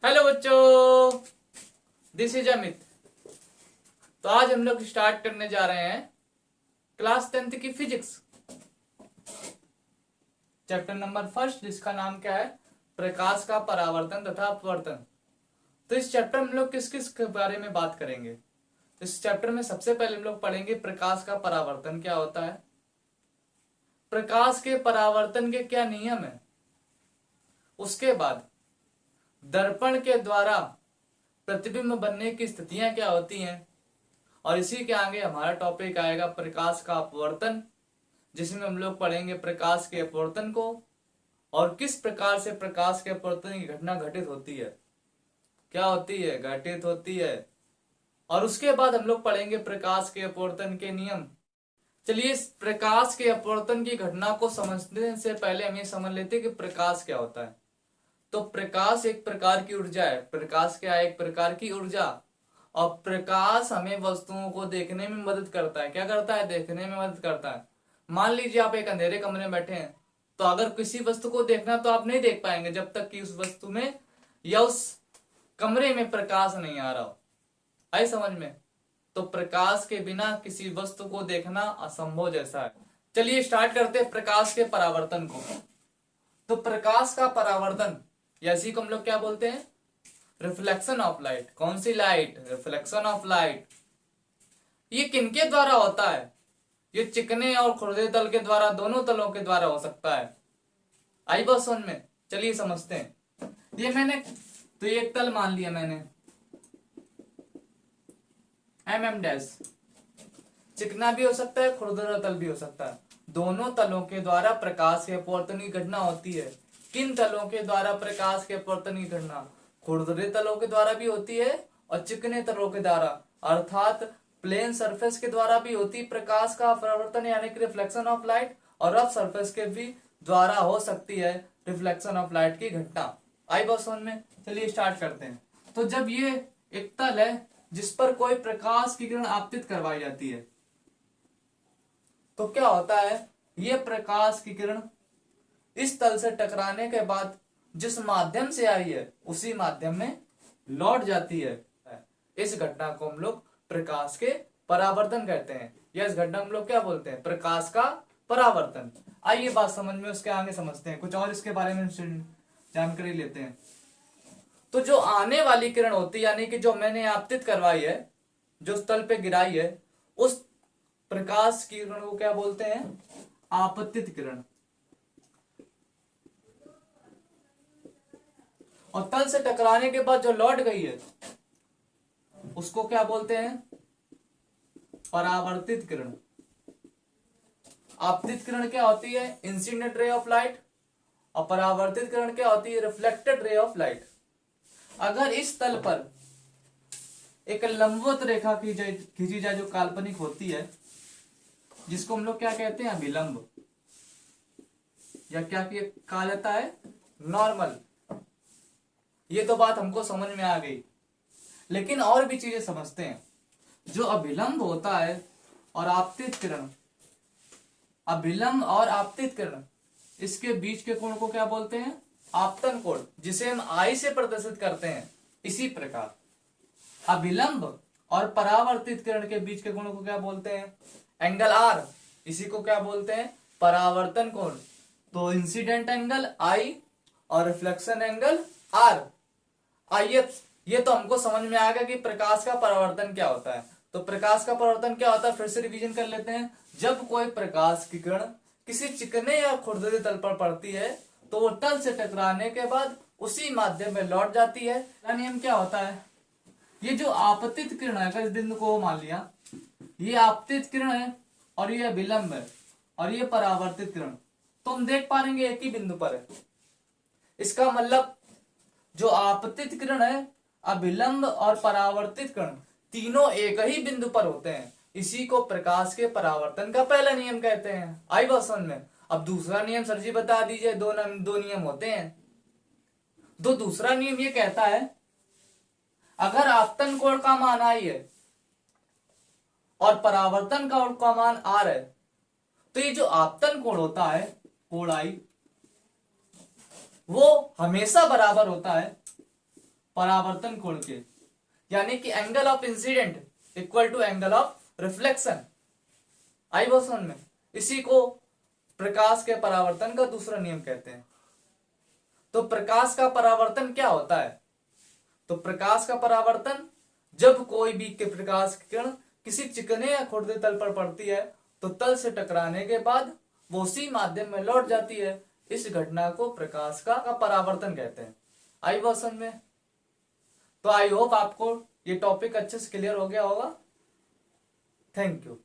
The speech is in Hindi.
हेलो बच्चों, दिस इज अमित। तो आज हम लोग स्टार्ट करने जा रहे हैं क्लास 10th की फिजिक्स, चैप्टर नंबर फर्स्ट, जिसका नाम क्या है? प्रकाश का परावर्तन तथा अपवर्तन। तो इस चैप्टर में हम लोग किस किस के बारे में बात करेंगे? इस चैप्टर में सबसे पहले हम लोग पढ़ेंगे प्रकाश का परावर्तन क्या होता है, प्रकाश के परावर्तन के क्या नियम है, उसके बाद दर्पण के द्वारा प्रतिबिंब बनने की स्थितियां क्या होती हैं, और इसी के आगे हमारा टॉपिक आएगा प्रकाश का अपवर्तन, जिसमें हम लोग पढ़ेंगे प्रकाश के अपवर्तन को और किस प्रकार से प्रकाश के अपवर्तन की घटना घटित होती है, क्या होती है, घटित होती है। और उसके बाद हम लोग पढ़ेंगे प्रकाश के अपवर्तन के नियम। चलिए, इस प्रकाश के अपवर्तन की घटना को समझने से पहले हम ये समझ लेते हैं कि प्रकाश क्या होता है। तो प्रकाश एक प्रकार की ऊर्जा है। प्रकाश क्या है? एक प्रकार की ऊर्जा। और प्रकाश हमें वस्तुओं को देखने में मदद करता है। क्या करता है? देखने में मदद करता है। मान लीजिए आप एक अंधेरे कमरे में बैठे हैं, तो अगर किसी वस्तु को देखना तो आप नहीं देख पाएंगे जब तक कि उस वस्तु में या उस कमरे में प्रकाश नहीं आ रहा हो। आई समझ में? तो प्रकाश के बिना किसी वस्तु को देखना असंभव जैसा है। चलिए स्टार्ट करते हैं प्रकाश के परावर्तन को। तो प्रकाश का परावर्तन, या इसी को हम लोग क्या बोलते हैं? Reflection of light. कौन सी लाइट? Reflection of light. ये किनके द्वारा होता है? ये चिकने और खुरदे तल के द्वारा, दोनों तलों के द्वारा हो सकता है। आई बात समझ में? चलिए समझते हैं। ये मैंने तो ये एक तल मान लिया मैंने, mm डैश। चिकना भी हो सकता है, खुरदरा तल भी हो सकता है। दोनों तलों के द्वारा प्रकाश के अपवर्तन की घटना होती है। किन तलों के द्वारा प्रकाश के अपवर्तन की घटना? खुरदरे तलों के द्वारा भी होती है और चिकने तलों के द्वारा, अर्थात प्लेन सरफेस के द्वारा भी होती प्रकाश का परावर्तन, यानी कि रिफ्लेक्शन ऑफ लाइट। और रफ सरफेस के भी द्वारा हो सकती है रिफ्लेक्शन ऑफ लाइट की घटना। आई बात समझ में? चलिए स्टार्ट करते हैं। तो जब ये एक तल है जिस पर कोई प्रकाश की किरण आपतित करवाई जाती है, तो क्या होता है? ये प्रकाश की किरण इस तल से टकराने के बाद जिस माध्यम से आई है उसी माध्यम में लौट जाती है। इस घटना को हम लोग प्रकाश के परावर्तन कहते हैं, या इस घटना को हम लोग क्या बोलते हैं? प्रकाश का परावर्तन। आइए बात समझ में, उसके आगे समझते हैं, कुछ और इसके बारे में जानकारी लेते हैं। तो जो आने वाली किरण होती है, यानी कि जो मैंने आपतित करवाई है, जो स्थल पे गिराई है, उस प्रकाश की किरण को क्या बोलते हैं? आपतित किरण। और तल से टकराने के बाद जो लौट गई है उसको क्या बोलते हैं? परावर्तित किरण। आपतित किरण क्या होती है? Incident ray of light. और परावर्तित किरण क्या होती है? Reflected ray of light. अगर इस तल पर एक लंबवत रेखा खींची जाए जो काल्पनिक होती है, जिसको हम लोग क्या कहते हैं? अभिलंब, या क्या कहा जाता है? नॉर्मल। ये तो बात हमको समझ में आ गई, लेकिन और भी चीजें समझते हैं। जो अभिलंब होता है और आपतित किरण, अभिलंब और आपतित किरण, इसके बीच के कोण को क्या बोलते हैं? आपतन कोण, जिसे हम आई से प्रदर्शित करते हैं। इसी प्रकार अभिलंब और परावर्तित किरण के बीच के कोण को क्या बोलते हैं? Angle R. इसी को क्या बोलते हैं? परावर्तन कोण। तो इंसिडेंट एंगल आई और रिफ्लेक्शन एंगल आर। आइए, ये तो हमको समझ में आ गया कि प्रकाश का परावर्तन क्या होता है। तो प्रकाश का परावर्तन क्या होता है, फिर से रिवीजन कर लेते हैं। जब कोई प्रकाश की किरण किसी चिकने या खुरदरे तल पर पड़ती है, तो वो तल से टकराने के बाद उसी माध्यम में लौट जाती है। नियम क्या होता है? ये जो आपतित किरण है, अगर इस बिंदु को मान लिया, ये आपतित किरण है और ये अभिलंब है और ये परावर्तित किरण, तो हम देख पाएंगे एक ही बिंदु पर है। इसका मतलब जो आपतित किरण है, अभिलंब और परावर्तित किरण, तीनों एक ही बिंदु पर होते हैं। इसी को प्रकाश के परावर्तन का पहला नियम कहते हैं। आई बात समझ में? अब दूसरा नियम सर जी बता दीजिए। दो नियम होते हैं। दूसरा नियम ये कहता है, अगर आपतन कोण का मान आई है और परावर्तन कोण का मान आर है, तो ये जो आपतन कोण होता है, कोण आई, वो हमेशा बराबर होता है परावर्तन कोण के, यानी कि angle of incident equal to angle of reflection. आई बात समझ में? इसी को प्रकाश के परावर्तन का दूसरा नियम कहते हैं। तो प्रकाश का परावर्तन क्या होता है? तो प्रकाश का परावर्तन जब कोई भी के प्रकाश की किरण किसी चिकने या खुरदरे तल पर पड़ती है तो तल से टकराने के बाद वो उसी माध्यम में लौट जाती है। इस घटना को प्रकाश का परावर्तन कहते हैं। आई बात समझ में? तो आई होप आपको ये टॉपिक अच्छे से क्लियर हो गया होगा। Thank you.